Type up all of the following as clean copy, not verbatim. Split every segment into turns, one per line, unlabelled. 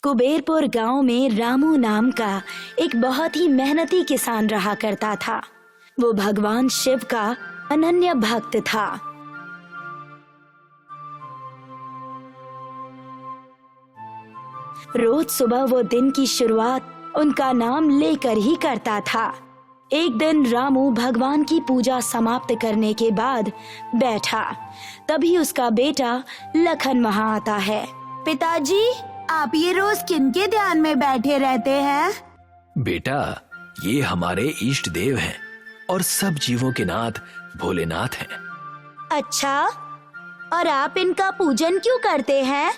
कुबेरपुर गांव में रामू नाम का एक बहुत ही मेहनती किसान रहा करता था। वो भगवान शिव का अनन्य भक्त था। रोज सुबह वो दिन की शुरुआत उनका नाम लेकर ही करता था। एक दिन रामू भगवान की पूजा समाप्त करने के बाद बैठा, तभी उसका बेटा लखन वहां आता है।
पिताजी, आप ये रोज किनके ध्यान में बैठे रहते हैं?
बेटा, ये हमारे इष्ट देव हैं और सब जीवों के नाथ भोलेनाथ हैं।
अच्छा, और आप इनका पूजन क्यों करते हैं?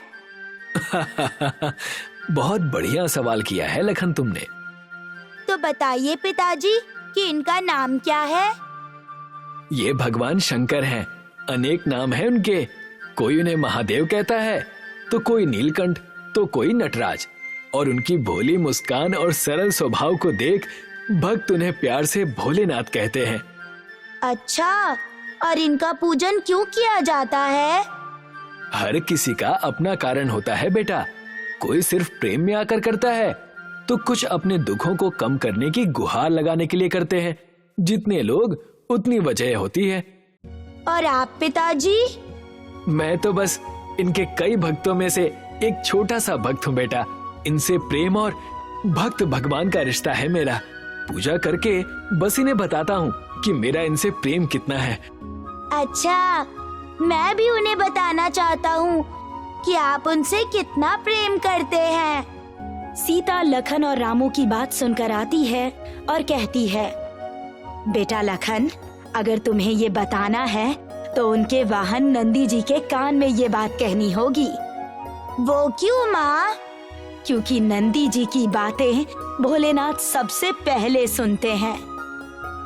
बहुत बढ़िया सवाल किया है लखन तुमने।
तो बताइए पिताजी कि इनका नाम क्या है?
ये भगवान शंकर हैं। अनेक नाम हैं उनके। कोई उन्हें महादेव कहता है, तो कोई नीलकंठ, तो कोई नटराज। और उनकी भोली मुस्कान और सरल स्वभाव को देख भक्त उन्हें प्यार से भोलेनाथ कहते हैं।
अच्छा, और इनका पूजन क्यों किया जाता है?
हर किसी का अपना कारण होता है बेटा। कोई सिर्फ प्रेम में आकर करता है, तो कुछ अपने दुखों को कम करने की गुहार लगाने के लिए करते हैं। जितने लोग उतनी वजह होती है।
और आप पिताजी?
मैं तो बस इनके कई भक्तों में से एक छोटा सा भक्त हूँ बेटा। इनसे प्रेम और भक्त भगवान का रिश्ता है मेरा। पूजा करके बस इन्हें बताता हूँ कि मेरा इनसे प्रेम कितना है।
अच्छा, मैं भी उन्हें बताना चाहता हूँ कि आप उनसे कितना प्रेम करते हैं।
सीता लखन और रामू की बात सुनकर आती है और कहती है, बेटा लखन, अगर तुम्हें ये बताना है तो उनके वाहन नंदी जी के कान में ये बात कहनी होगी।
वो क्यों माँ?
क्योंकि नंदी जी की बातें भोलेनाथ सबसे पहले सुनते हैं।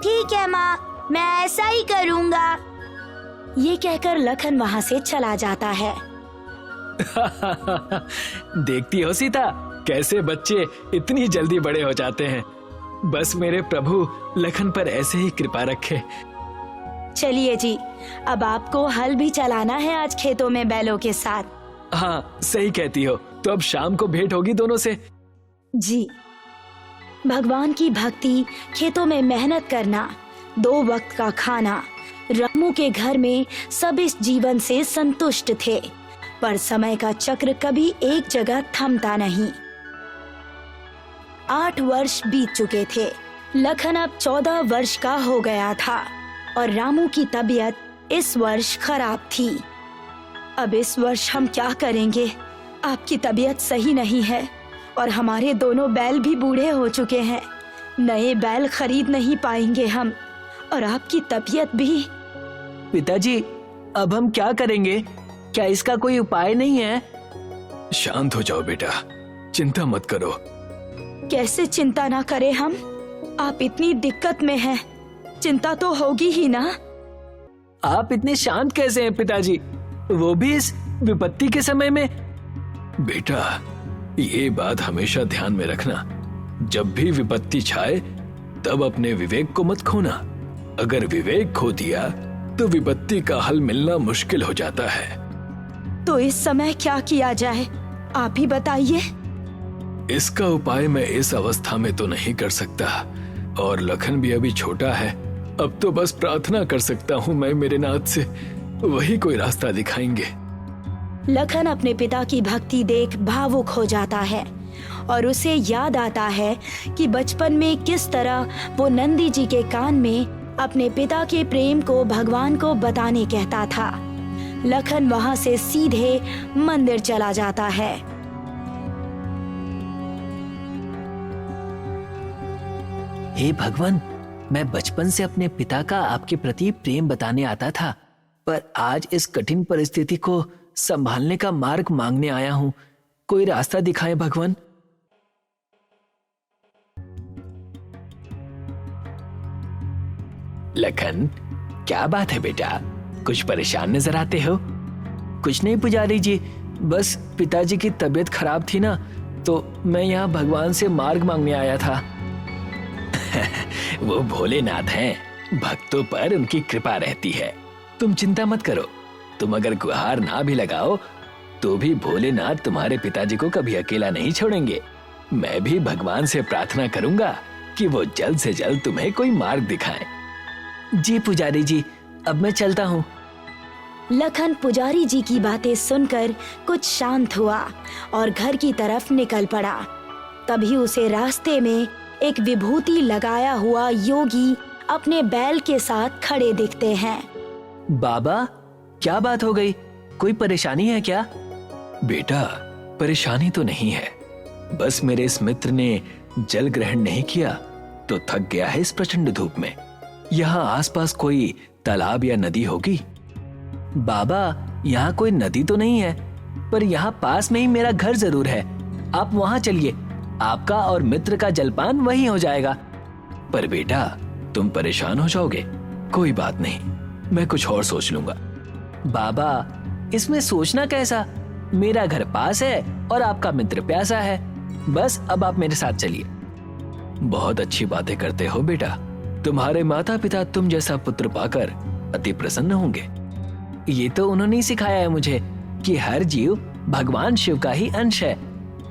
ठीक है माँ, मैं ऐसा ही करूँगा।
ये कहकर लखन वहाँ से चला जाता है।
देखती हो सीता, कैसे बच्चे इतनी जल्दी बड़े हो जाते हैं। बस मेरे प्रभु लखन पर ऐसे ही कृपा रखे।
चलिए जी, अब आपको हल भी चलाना है आज खेतों में बैलों के साथ।
हाँ, सही कहती हो। तो अब शाम को भेंट होगी दोनों से।
जी। भगवान की भक्ति, खेतों में मेहनत करना, 2 वक्त का खाना, रामू के घर में सब इस जीवन से संतुष्ट थे। पर समय का चक्र कभी एक जगह थमता नहीं। 8 वर्ष बीत चुके थे। लखन अब 14 वर्ष का हो गया था और रामू की तबीयत इस वर्ष खराब थी। अब इस वर्ष हम क्या करेंगे? आपकी तबीयत सही नहीं है और हमारे दोनों बैल भी बूढ़े हो चुके हैं। नए बैल खरीद नहीं पाएंगे हम, और आपकी तबीयत भी।
पिताजी, अब हम क्या करेंगे? क्या इसका कोई उपाय नहीं है?
शांत हो जाओ बेटा, चिंता मत करो।
कैसे चिंता ना करें हम? आप इतनी दिक्कत में हैं, चिंता तो होगी ही ना।
आप इतने शांत कैसे हैं पिताजी, वो भी इस विपत्ति के समय में?
बेटा, ये बात हमेशा ध्यान में रखना। जब भी विपत्ति छाए तब अपने विवेक को मत खोना। अगर विवेक खो दिया तो विपत्ति का हल मिलना मुश्किल हो जाता है।
तो इस समय क्या किया जाए, आप ही बताइए।
इसका उपाय मैं इस अवस्था में तो नहीं कर सकता, और लखन भी अभी छोटा है। अब तो बस प्रार्थना कर सकता हूँ मैं मेरे नाथ से, वही कोई रास्ता दिखाएंगे।
लखन अपने पिता की भक्ति देख भावुक हो जाता है और उसे याद आता है कि बचपन में किस तरह वो नंदी जी के कान में अपने पिता के प्रेम को भगवान को बताने कहता था। लखन वहां से सीधे मंदिर चला जाता है।
हे भगवान, मैं बचपन से अपने पिता का आपके प्रति प्रेम बताने आता था, पर आज इस कठिन परिस्थिति को संभालने का मार्ग मांगने आया हूँ। कोई रास्ता दिखाएं भगवान।
लखन, क्या बात है बेटा, कुछ परेशान नजर आते हो?
कुछ नहीं पुजारी जी, बस पिताजी की तबीयत खराब थी ना, तो मैं यहाँ भगवान से मार्ग मांगने आया था।
वो भोलेनाथ हैं, भक्तों पर उनकी कृपा रहती है। तुम चिंता मत करो। तुम अगर गुहार ना भी लगाओ तो भी भोलेनाथ तुम्हारे पिताजी को कभी अकेला नहीं छोड़ेंगे। मैं भी भगवान से प्रार्थना करूंगा कि वो जल्द से जल्द तुम्हें कोई मार्ग दिखाएं।
जी पुजारी जी, अब मैं चलता हूँ।
लखन पुजारी जी की बातें सुनकर कुछ शांत हुआ और घर की तरफ निकल पड़ा। तभी उसे रास्ते में एक विभूति लगाया हुआ योगी अपने बैल के साथ खड़े दिखते हैं।
बाबा, क्या बात हो गई? कोई परेशानी है क्या?
बेटा, परेशानी तो नहीं है, बस मेरे इस मित्र ने जल ग्रहण नहीं किया तो थक गया है इस प्रचंड धूप में। यहाँ आसपास कोई तालाब या नदी होगी?
बाबा, यहाँ कोई नदी तो नहीं है, पर यहाँ पास में ही मेरा घर जरूर है। आप वहाँ चलिए, आपका और मित्र का जलपान वहीं हो जाएगा।
पर बेटा, तुम परेशान हो जाओगे। कोई बात नहीं, मैं कुछ और सोच लूंगा।
बाबा, इसमें सोचना कैसा? मेरा घर पास है और आपका मित्र प्यासा है। बस अब आप मेरे साथ चलिए।
बहुत अच्छी बातें करते हो बेटा। तुम्हारे माता पिता तुम जैसा पुत्र पाकर अति प्रसन्न होंगे।
ये तो उन्होंने ही सिखाया है मुझे कि हर जीव भगवान शिव का ही अंश है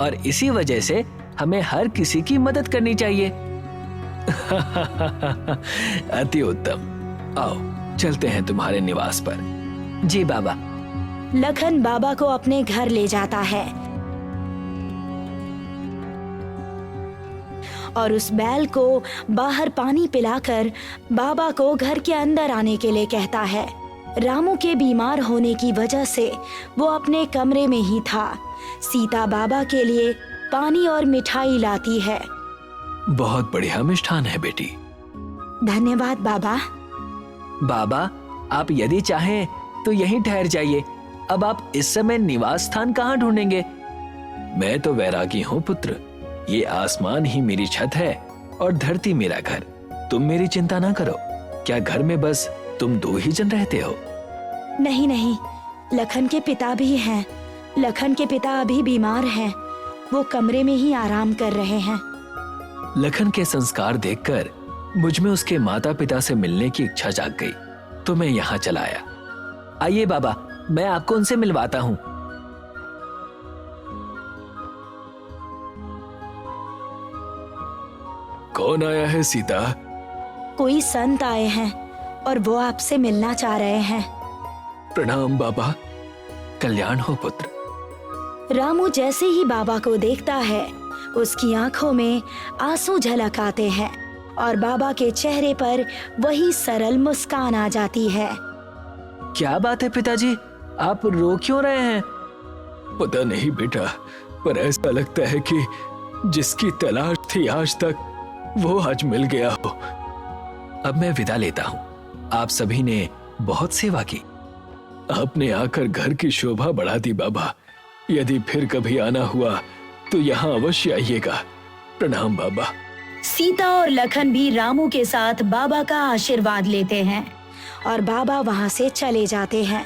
और इसी वजह से हमें हर किसी की मदद करनी चाहिए।
अति उत्तम। आओ चलते हैं तुम्हारे निवास पर।
जी बाबा।
लखन बाबा को अपने घर ले जाता है और उस बैल को बाहर पानी पिलाकर बाबा को घर के अंदर आने के लिए कहता है। रामू के बीमार होने की वजह से वो अपने कमरे में ही था। सीता बाबा के लिए पानी और मिठाई लाती है।
बहुत बढ़िया मिष्ठान है बेटी।
धन्यवाद बाबा।
बाबा, आप यदि चाहें तो यहीं ठहर जाइए। अब आप इस समय निवास स्थान कहाँ ढूंढेंगे?
मैं तो वैरागी हूँ पुत्र। ये आसमान ही मेरी छत है और धरती मेरा घर। तुम मेरी चिंता ना करो। क्या घर में बस तुम दो ही जन रहते हो?
नहीं नहीं, लखन के पिता भी हैं। लखन के पिता अभी बीमार हैं। वो कमरे में ही आराम कर रहे हैं।
लखन के संस्कार देखकर मुझ में उसके माता पिता से मिलने की इच्छा जाग गई, तो मैं यहाँ चला आया।
आइए बाबा, मैं आपको उनसे मिलवाता हूँ।
कौन आया है सीता?
कोई संत आए हैं और वो आपसे मिलना चाह रहे हैं।
प्रणाम बाबा। कल्याण हो पुत्र।
रामू जैसे ही बाबा को देखता है, उसकी आंखों में आंसू झलक आते हैं और बाबा के चेहरे पर वही सरल मुस्कान आ जाती है।
क्या बात है पिताजी, आप रो क्यों रहे हैं?
पता नहीं बेटा, पर ऐसा लगता है कि जिसकी तलाश थी आज तक, वो आज मिल गया हो। अब मैं विदा लेता हूँ। आप सभी ने बहुत सेवा की। आपने आकर घर की शोभा बढ़ा दी बाबा। यदि फिर कभी आना हुआ तो यहाँ अवश्य आइएगा। प्रणाम बाबा।
सीता और लखन भी रामू के साथ बाबा का आशीर्वाद लेते हैं और बाबा वहां से चले जाते हैं।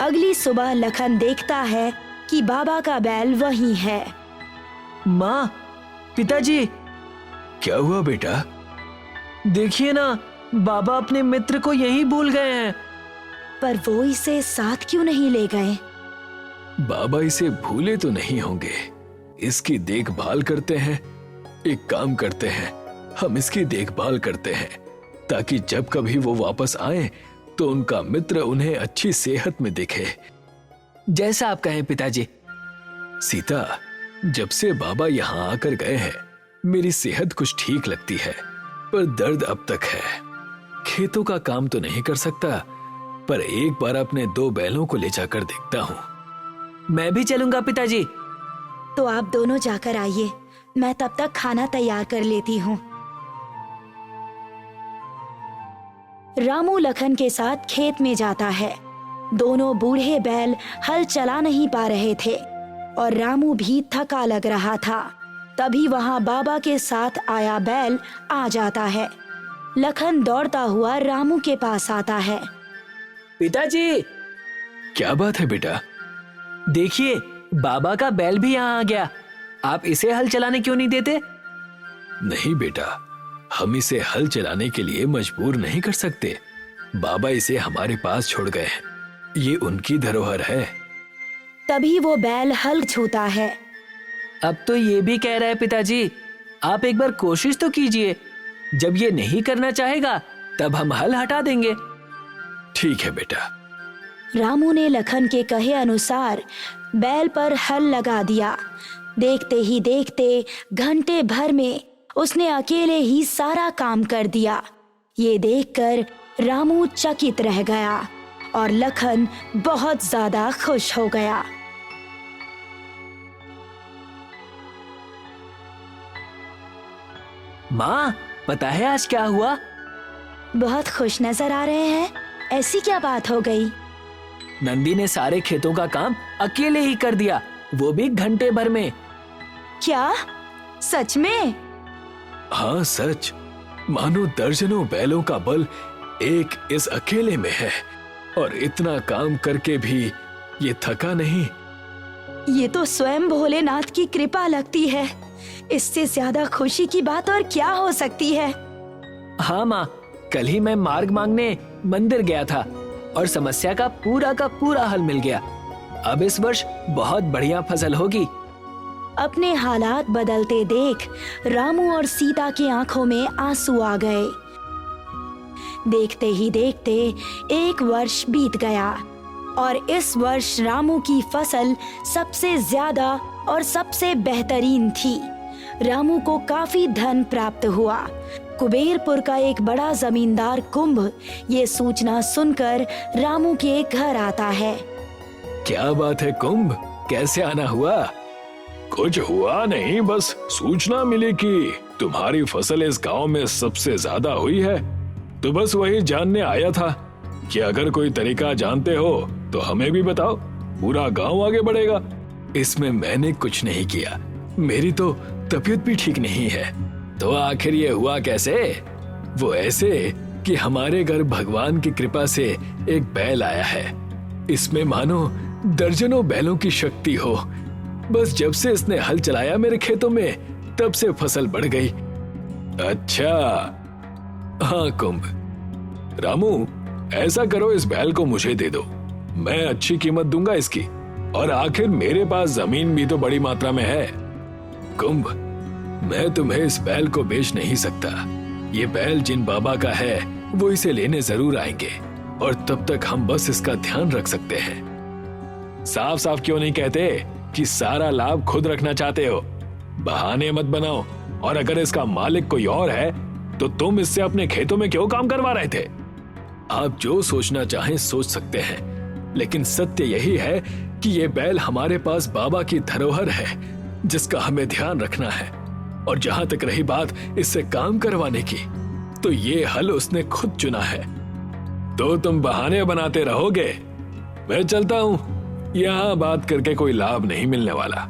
अगली सुबह लखन देखता है कि बाबा का बैल वहीं है।
माँ, पिताजी,
क्या हुआ बेटा?
देखिए ना, बाबा अपने मित्र को यहीं भूल गए हैं।
पर वो इसे साथ क्यों नहीं ले गए?
बाबा इसे भूले तो नहीं होंगे। इसकी देखभाल करते हैं। एक काम करते हैं, हम इसकी देखभाल करते हैं ताकि जब कभी वो वापस आए तो उनका मित्र उन्हें अच्छी सेहत में दिखे।
जैसा आप कहें पिताजी।
सीता, जब से बाबा यहाँ आकर गए हैं, मेरी सेहत कुछ ठीक लगती है, पर दर्द अब तक है। खेतों का काम तो नहीं कर सकता, पर एक बार अपने 2 बैलों को ले जाकर देखता हूँ।
मैं भी चलूंगा पिताजी।
तो आप दोनों जाकर आइए, मैं तब तक खाना तैयार कर लेती हूँ। रामू लखन के साथ खेत में जाता है। दोनों बूढ़े बैल हल चला नहीं पा रहे थे और रामू भी थका लग रहा था। तभी वहां बाबा के साथ आया बैल आ जाता है। लखन दौड़ता हुआ रामू के पास आता है।
पिताजी,
क्या बात है बेटा?
देखिए, बाबा का बैल भी यहाँ आ गया। आप इसे हल चलाने क्यों नहीं देते?
नहीं बेटा, हम इसे हल चलाने के लिए मजबूर नहीं कर सकते। बाबा इसे हमारे पास छोड़ गए हैं, ये उनकी धरोहर है।
तभी वो बैल हल छूता है।
अब तो ये भी कह रहा है पिताजी, आप एक बार कोशिश तो कीजिए। जब ये नहीं करना चाहेगा तब हम हल हटा देंगे।
ठीक है बेटा।
रामू ने लखन के कहे अनुसार बैल पर हल लगा दिया। देखते ही देखते घंटे भर में उसने अकेले ही सारा काम कर दिया। ये देखकर रामू चकित रह गया और लखन बहुत ज्यादा खुश हो गया।
माँ, पता है आज क्या हुआ?
बहुत खुश नजर आ रहे हैं, ऐसी क्या बात हो गई?
नंदी ने सारे खेतों का काम अकेले ही कर दिया, वो भी घंटे भर में।
क्या? सच में?
हाँ सच। मानो दर्जनों बैलों का बल एक इस अकेले में है, और इतना काम करके भी ये थका नहीं।
ये तो स्वयं भोलेनाथ की कृपा लगती है। इससे ज्यादा खुशी की बात और क्या हो सकती है?
हाँ माँ, कल ही मैं मार्ग मांगने मंदिर गया था और समस्या का पूरा हल मिल गया। अब इस वर्ष बहुत बढ़िया फसल होगी।
अपने हालात बदलते देख रामू और सीता की आंखों में आंसू आ गए। देखते ही देखते एक वर्ष बीत गया और इस वर्ष रामू की फसल सबसे ज्यादा और सबसे बेहतरीन थी। रामू को काफी धन प्राप्त हुआ। कुबेरपुर का एक बड़ा जमींदार कुंभ ये सूचना सुनकर रामू के घर आता है।
क्या बात है कुंभ, कैसे आना हुआ? कुछ हुआ नहीं, बस सूचना मिली कि तुम्हारी फसल इस गांव में सबसे ज्यादा हुई है, तो बस वही जानने आया था कि अगर कोई तरीका जानते हो तो हमें भी बताओ, पूरा गांव आगे बढ़ेगा। इसमें मैंने कुछ नहीं किया, मेरी तो तबीयत भी ठीक नहीं है। तो आखिर ये हुआ कैसे? वो ऐसे कि हमारे घर भगवान की कृपा से एक बैल आया है। इसमें मानो दर्जनों बैलों की शक्ति हो। बस जब से इसने हल चलाया मेरे खेतों में, तब से फसल बढ़ गई। अच्छा हाँ कुंभ। रामू, ऐसा करो, इस बैल को मुझे दे दो, मैं अच्छी कीमत दूंगा इसकी, और आखिर मेरे पास जमीन भी तो बड़ी मात्रा में है। कुंभ, मैं तुम्हें इस बैल को बेच नहीं सकता। ये बैल जिन बाबा का है वो इसे लेने जरूर आएंगे, और तब तक हम बस इसका ध्यान रख सकते हैं। साफ साफ क्यों नहीं कहते कि सारा लाभ खुद रखना चाहते हो? बहाने मत बनाओ। और अगर इसका मालिक कोई और है तो तुम इससे अपने खेतों में क्यों काम करवा रहे थे? आप जो सोचना चाहें सोच सकते हैं, लेकिन सत्य यही है कि ये बैल हमारे पास बाबा की धरोहर है जिसका हमें ध्यान रखना है। और जहां तक रही बात इससे काम करवाने की, तो ये हल उसने खुद चुना है। तो तुम बहाने बनाते रहोगे? मैं चलता हूं, यहां बात करके कोई लाभ नहीं मिलने वाला।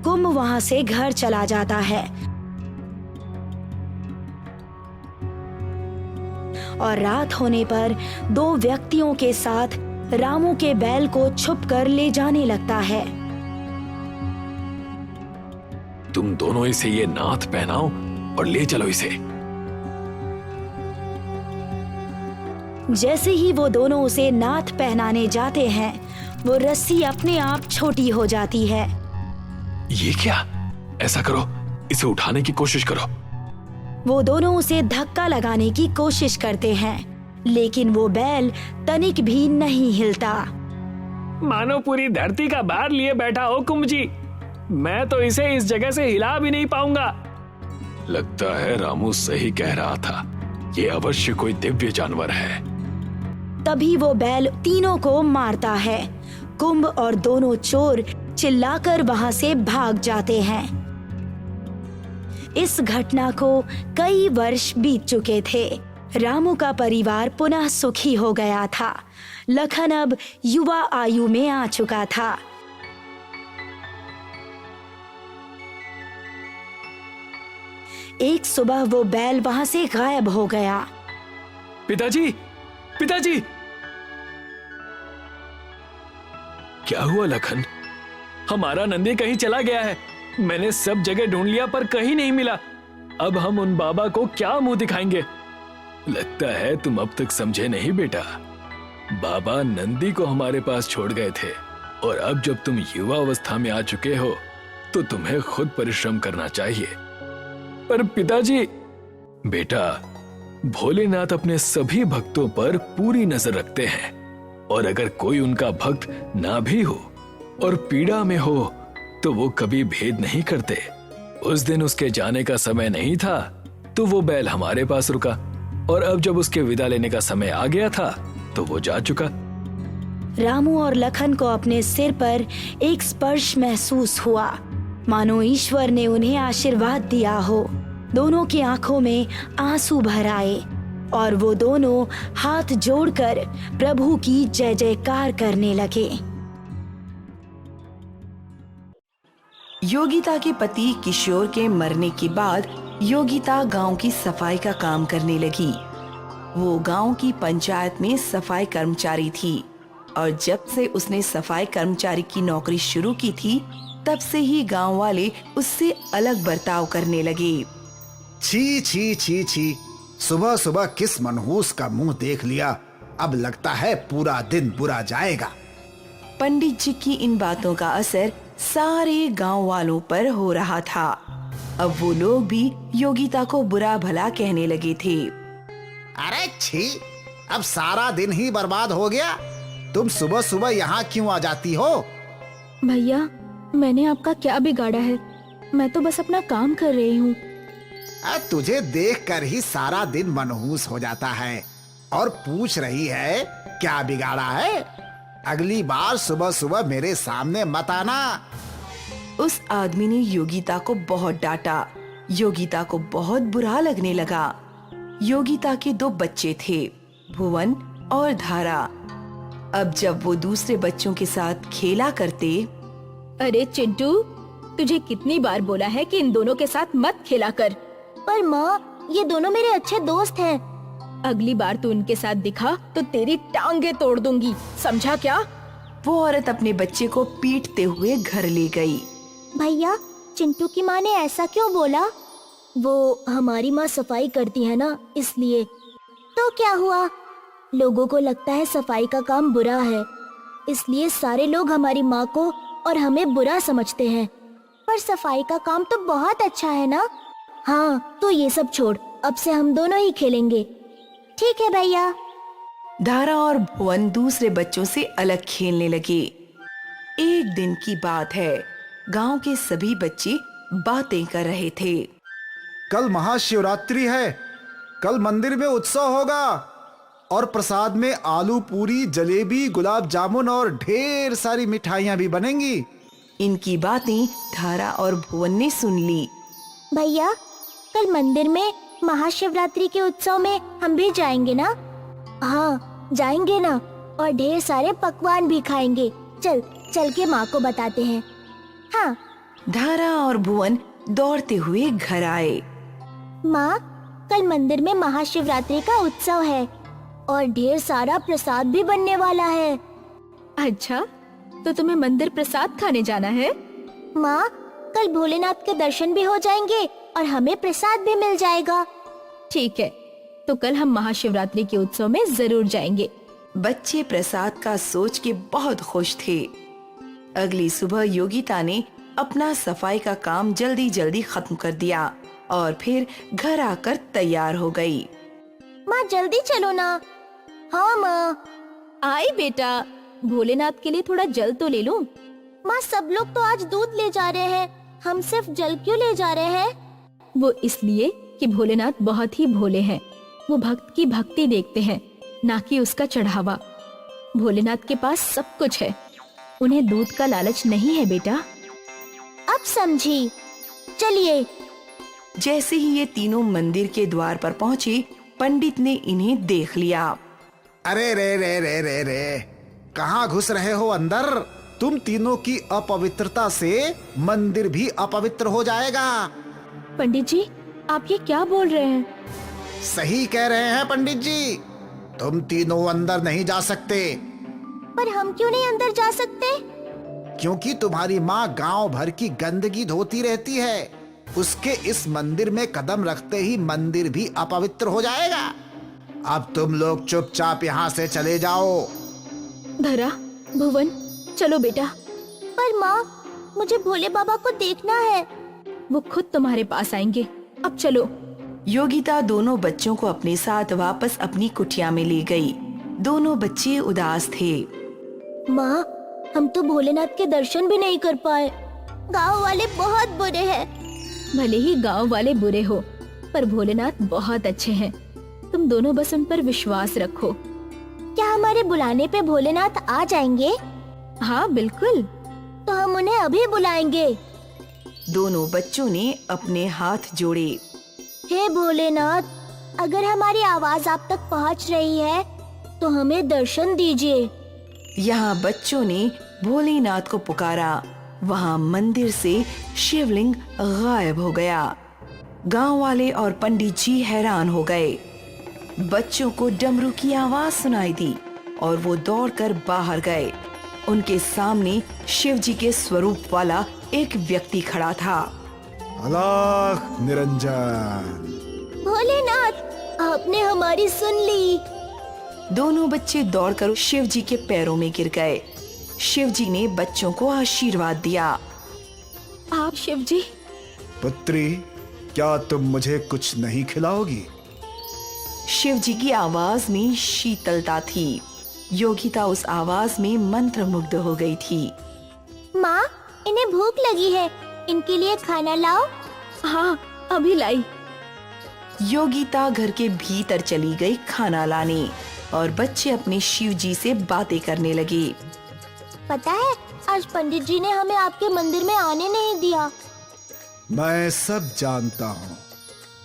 कुंभ वहां से घर चला जाता है और रात होने पर दो व्यक्तियों के साथ रामू के बैल को छुपकर ले जाने लगता है।
तुम दोनों इसे ये नाथ पहनाओ और ले चलो इसे।
जैसे ही वो दोनों उसे नाथ पहनाने जाते हैं, वो रस्सी अपने आप छोटी हो जाती है।
ये क्या? ऐसा करो, इसे उठाने की कोशिश करो।
वो दोनों उसे धक्का लगाने की कोशिश करते हैं, लेकिन वो बैल तनिक भी नहीं हिलता।
मानो पूरी धरती का भार लिए बैठा हो कुंभ जी। मैं तो इसे इस जगह से हिला भी नहीं पाऊंगा।
लगता है रामू सही कह रहा था, ये अवश्य कोई दिव्य जानवर है।
तभी वो बैल तीनों को मारता है। कुंभ और दोनों चोर चिल्लाकर वहां से भाग जाते हैं। इस घटना को कई वर्ष बीत चुके थे। रामू का परिवार पुनः सुखी हो गया था। लखन अब युवा आयु में आ चुका था। एक सुबह वो बैल वहां से गायब हो गया।
पिताजी, पिताजी! क्या हुआ लखन?
हमारा नंदी कहीं चला गया है। मैंने सब जगह ढूंढ लिया पर कहीं नहीं मिला।
अब हम उन बाबा को क्या मुंह दिखाएंगे? लगता है तुम अब तक समझे नहीं बेटा। बाबा नंदी को हमारे पास छोड़ गए थे और अब जब तुम युवा अवस्था में आ चुके हो तो तुम्हें खुद परिश्रम करना चाहिए। पर पिताजी। बेटा, भोलेनाथ अपने सभी भक्तों पर पूरी नजर रखते हैं और अगर कोई उनका भक्त ना भी हो और पीड़ा में हो तो वो कभी भेद नहीं करते। उस दिन उसके जाने का समय नहीं था तो वो बैल हमारे पास रुका और अब जब उसके विदा लेने का समय आ गया था तो वो जा चुका।
रामू और लखन को अपने सिर पर एक स्पर्श महसूस हुआ, मानो ईश्वर ने उन्हें आशीर्वाद दिया हो। दोनों की आंखों में आंसू भर आए और वो दोनों हाथ जोड़कर प्रभु की जय जयकार करने लगे।
योगिता के पति किशोर के मरने के बाद योगिता गांव की सफाई का काम करने लगी। वो गांव की पंचायत में सफाई कर्मचारी थी और जब से उसने सफाई कर्मचारी की नौकरी शुरू की थी तब से ही गांव वाले उससे अलग बर्ताव करने लगे।
छी छी छी छी, सुबह सुबह किस मनहूस का मुंह देख लिया। अब लगता है पूरा दिन बुरा जाएगा।
पंडित जी की इन बातों का असर सारे गांव वालों पर हो रहा था। अब वो लोग भी योगिता को बुरा भला कहने लगे थे।
अरे छी, अब सारा दिन ही बर्बाद हो गया। तुम सुबह सुबह यहाँ क्यों आ जाती हो?
भैया, मैंने आपका क्या बिगाड़ा है? मैं तो बस अपना काम कर रही हूँ।
तुझे देखकर ही सारा दिन मनहूस हो जाता है और पूछ रही है क्या बिगाड़ा है। अगली बार सुबह सुबह मेरे सामने मत आना।
उस आदमी ने योगिता को बहुत डांटा। योगिता को बहुत बुरा लगने लगा। योगिता के 2 बच्चे थे, भुवन और धारा। अब जब वो दूसरे बच्चों के साथ खेला करते।
अरे चिंटू, तुझे कितनी बार बोला है कि इन दोनों के साथ मत खेला कर।
पर माँ, ये दोनों मेरे अच्छे दोस्त हैं।
अगली बार तू उनके साथ दिखा तो तेरी टांगे तोड़ दूंगी, समझा क्या?
वो औरत अपने बच्चे को पीटते हुए घर ले गई।
भैया, चिंटू की माँ ने ऐसा क्यों बोला? वो हमारी माँ सफाई करती है ना, इसलिए। तो क्या हुआ? लोगों को लगता है सफाई का काम बुरा है, इसलिए सारे लोग हमारी माँ को और हमें बुरा समझते हैं। पर सफाई का काम तो बहुत अच्छा है ना? हाँ, तो ये सब छोड़, अब से हम दोनों ही खेलेंगे। ठीक है भैया।
धारा और भुवन दूसरे बच्चों से अलग खेलने लगे। एक दिन की बात है, गांव के सभी बच्चे बातें कर रहे थे।
कल महाशिवरात्रि है। कल मंदिर में उत्सव होगा और प्रसाद में आलू पूरी, जलेबी, गुलाब जामुन और ढेर सारी मिठाइयाँ भी बनेंगी।
इनकी बातें धारा और भुवन ने सुन ली।
भैया, कल मंदिर में महाशिवरात्रि के उत्सव में हम भी जाएंगे ना? हाँ, जाएंगे ना, और ढेर सारे पकवान भी खाएंगे। चल चल के माँ को बताते हैं। हाँ।
धारा और भुवन दौड़ते हुए घर आए।
माँ, कल मंदिर में महाशिवरात्रि का उत्सव है और ढेर सारा प्रसाद भी बनने वाला है।
अच्छा, तो तुम्हें मंदिर प्रसाद खाने जाना है?
माँ, कल भोलेनाथ के दर्शन भी हो जाएंगे और हमें प्रसाद भी मिल जाएगा।
ठीक है, तो कल हम महाशिवरात्रि के उत्सव में जरूर जाएंगे।
बच्चे प्रसाद का सोच के बहुत खुश थे। अगली सुबह योगिता ने अपना सफाई का काम जल्दी जल्दी खत्म कर दिया और फिर घर आकर तैयार हो गई।
माँ, जल्दी चलो ना। हाँ माँ।
आई बेटा, भोलेनाथ के लिए थोड़ा जल तो ले लूं।
माँ, सब लोग तो आज दूध ले जा रहे हैं, हम सिर्फ जल क्यों ले जा रहे हैं?
वो इसलिए कि भोलेनाथ बहुत ही भोले हैं। वो भक्त की भक्ति देखते हैं, ना कि उसका चढ़ावा। भोलेनाथ के पास सब कुछ है, उन्हें दूध का लालच नहीं है बेटा।
अब समझी। चलिए।
जैसे ही ये तीनों मंदिर के द्वार पर पहुँचे, पंडित ने इन्हें देख लिया।
अरे रे रे रे रे रे, कहाँ घुस रहे हो अंदर? तुम तीनों की अपवित्रता से मंदिर भी अपवित्र हो जाएगा।
पंडित जी, आप ये क्या बोल रहे हैं?
सही कह रहे हैं पंडित जी, तुम तीनों अंदर नहीं जा सकते।
पर हम क्यों नहीं अंदर जा सकते?
क्योंकि तुम्हारी माँ गांव भर की गंदगी धोती रहती है उसके इस मंदिर में कदम रखते ही मंदिर भी अपवित्र हो जाएगा। अब तुम लोग चुपचाप यहाँ से चले जाओ।
धरा, भुवन, चलो बेटा।
पर माँ, मुझे भोले बाबा को देखना है।
वो खुद तुम्हारे पास आएंगे। अब चलो।
योगिता दोनों बच्चों को अपने साथ वापस अपनी कुटिया में ले गई। दोनों बच्चे उदास थे।
माँ, हम तो भोलेनाथ के दर्शन भी नहीं कर पाए। गांव वाले बहुत बुरे हैं।
भले ही गांव वाले बुरे हो, पर भोलेनाथ बहुत अच्छे हैं। तुम दोनों बस उन पर विश्वास रखो।
क्या हमारे बुलाने पे भोलेनाथ आ जाएंगे?
हाँ बिल्कुल।
तो हम उन्हें अभी बुलाएंगे।
दोनों बच्चों ने अपने हाथ जोड़े।
हे भोलेनाथ, अगर हमारी आवाज आप तक पहुंच रही है तो हमें दर्शन दीजिए।
यहाँ बच्चों ने भोलेनाथ को पुकारा। वहाँ मंदिर से शिवलिंग गायब हो गया। गांव वाले और पंडित जी हैरान हो गए। बच्चों को डमरू की आवाज सुनाई दी और वो दौड़कर बाहर गए। उनके सामने शिव जी के स्वरूप वाला एक व्यक्ति खड़ा था।
अलख निरंजन।
भोलेनाथ, आपने हमारी सुन ली।
दोनों बच्चे दौड़कर शिव जी के पैरों में गिर गए। शिव जी ने बच्चों को आशीर्वाद दिया।
आप शिव जी।
पुत्री, क्या तुम मुझे कुछ नहीं खिलाओगी?
शिव जी की आवाज में शीतलता थी। योगिता उस आवाज में मंत्रमुग्ध हो गई थी।
माँ, इन्हें भूख लगी है, इनके लिए खाना लाओ।
हाँ, अभी लाई।
योगिता घर के भीतर चली गई खाना लाने और बच्चे अपने शिव जी से बातें करने लगे।
पता है, आज पंडित जी ने हमें आपके मंदिर में आने नहीं दिया।
मैं सब जानता हूँ,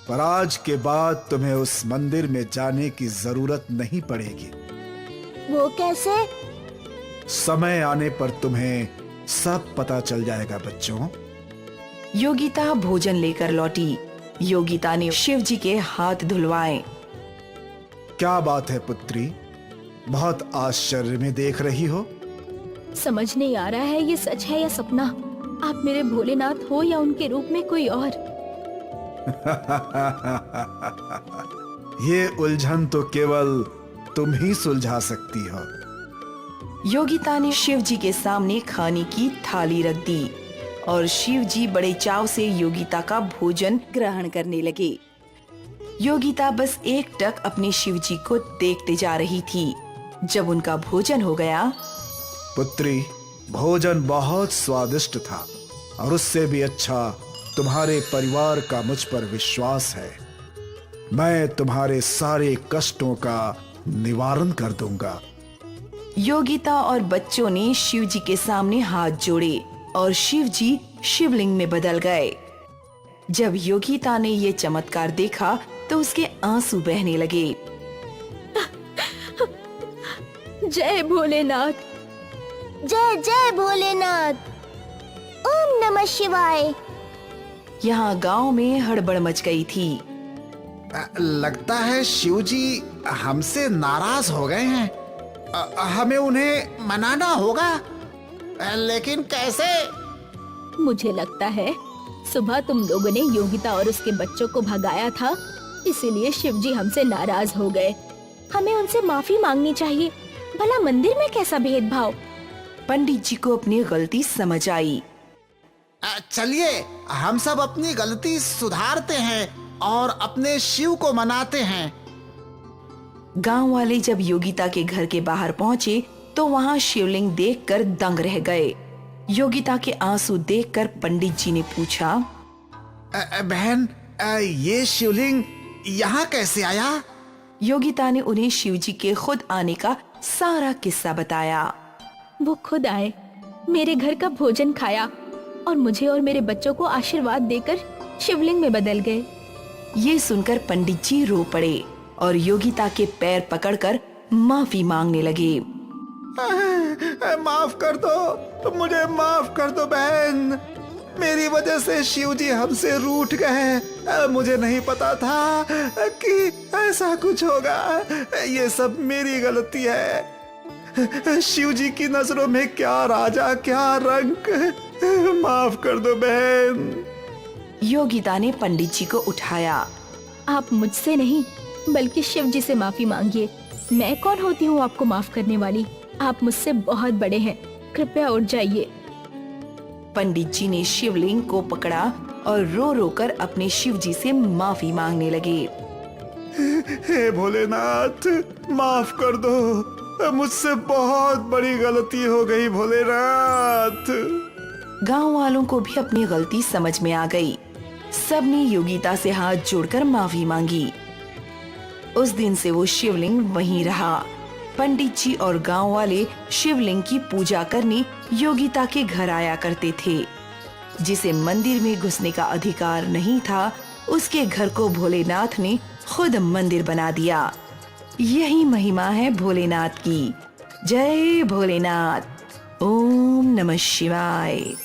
पर आज के बाद तुम्हें उस मंदिर में जाने की जरूरत नहीं पड़ेगी।
वो कैसे?
समय आने पर तुम्हें सब पता चल जाएगा बच्चों।
योगिता भोजन लेकर लौटी। योगिता ने शिव जी के हाथ धुलवाए।
क्या बात है पुत्री, बहुत आश्चर्य में देख रही हो।
समझ नहीं आ रहा है ये सच है या सपना। आप मेरे भोलेनाथ हो या उनके रूप में कोई और।
ये उलझन तो केवल तुम ही सुलझा सकती हो।
योगिता ने शिव जी के सामने खाने की थाली रख दी और शिव जी बड़े चाव से योगिता का भोजन ग्रहण करने लगे। योगिता बस एकटक अपने शिव जी को देखते जा रही थी। जब उनका भोजन हो गया।
पुत्री, भोजन बहुत स्वादिष्ट था और उससे भी अच्छा तुम्हारे परिवार का मुझ पर विश्वास है। मैं तुम्हारे सारे कष्टों का निवारण कर दूंगा।
योगिता और बच्चों ने शिव जी के सामने हाथ जोड़े और शिव जी शिवलिंग में बदल गए। जब योगिता ने ये चमत्कार देखा तो उसके आंसू बहने लगे।
जय भोलेनाथ।
जय जय भोलेनाथ। ओम नमः शिवाय।
यहाँ गांव में हड़बड़ मच गई थी।
लगता है शिवजी हमसे नाराज हो गए हैं। हमें उन्हें मनाना होगा, लेकिन कैसे?
मुझे लगता है सुबह तुम लोगों ने योगिता और उसके बच्चों को भगाया था, इसीलिए शिवजी हमसे नाराज हो गए। हमें उनसे माफी मांगनी चाहिए। भला मंदिर में कैसा भेदभाव।
पंडित जी को अपनी गलती समझ आई।
चलिए हम सब अपनी गलती सुधारते हैं और अपने शिव को मनाते हैं।
गांव वाले जब योगिता के घर के बाहर पहुंचे तो वहां शिवलिंग देखकर दंग रह गए। योगिता के आंसू देखकर पंडित जी ने पूछा,
बहन, ये शिवलिंग यहाँ कैसे आया?
योगिता ने उन्हें शिव जी के खुद आने का सारा किस्सा बताया।
वो खुद आए, मेरे घर का भोजन खाया और मुझे और मेरे बच्चों को आशीर्वाद देकर शिवलिंग में बदल गए।
ये सुनकर पंडित जी रो पड़े और योगिता के पैर पकड़कर माफी मांगने लगे।
माफ कर दो, मुझे माफ कर दो बहन। मेरी वजह से शिव जी हमसे रूठ गए। मुझे नहीं पता था कि ऐसा कुछ होगा। ये सब मेरी गलती है। शिव जी की नजरों में क्या राजा क्या रंक। माफ कर दो बहन।
योगिता ने पंडित जी को उठाया।
आप मुझसे नहीं बल्कि शिव जी से माफी मांगिए। मैं कौन होती हूँ आपको माफ करने वाली? आप मुझसे बहुत बड़े हैं, कृपया उठ जाइए।
पंडित जी ने शिवलिंग को पकड़ा और रो रो कर अपने शिव जी से माफी मांगने लगे।
हे भोलेनाथ, माफ कर दो, मुझसे बहुत बड़ी गलती हो गई भोलेनाथ।
गांव वालों को भी अपनी गलती समझ में आ गई। सबने योगिता से हाथ जोड़कर माफी मांगी। उस दिन से वो शिवलिंग वहीं रहा। पंडित जी और गांव वाले शिवलिंग की पूजा करने योगिता के घर आया करते थे। जिसे मंदिर में घुसने का अधिकार नहीं था, उसके घर को भोलेनाथ ने खुद मंदिर बना दिया। यही महिमा है भोलेनाथ की। जय भोलेनाथ। ओम नमः शिवाय।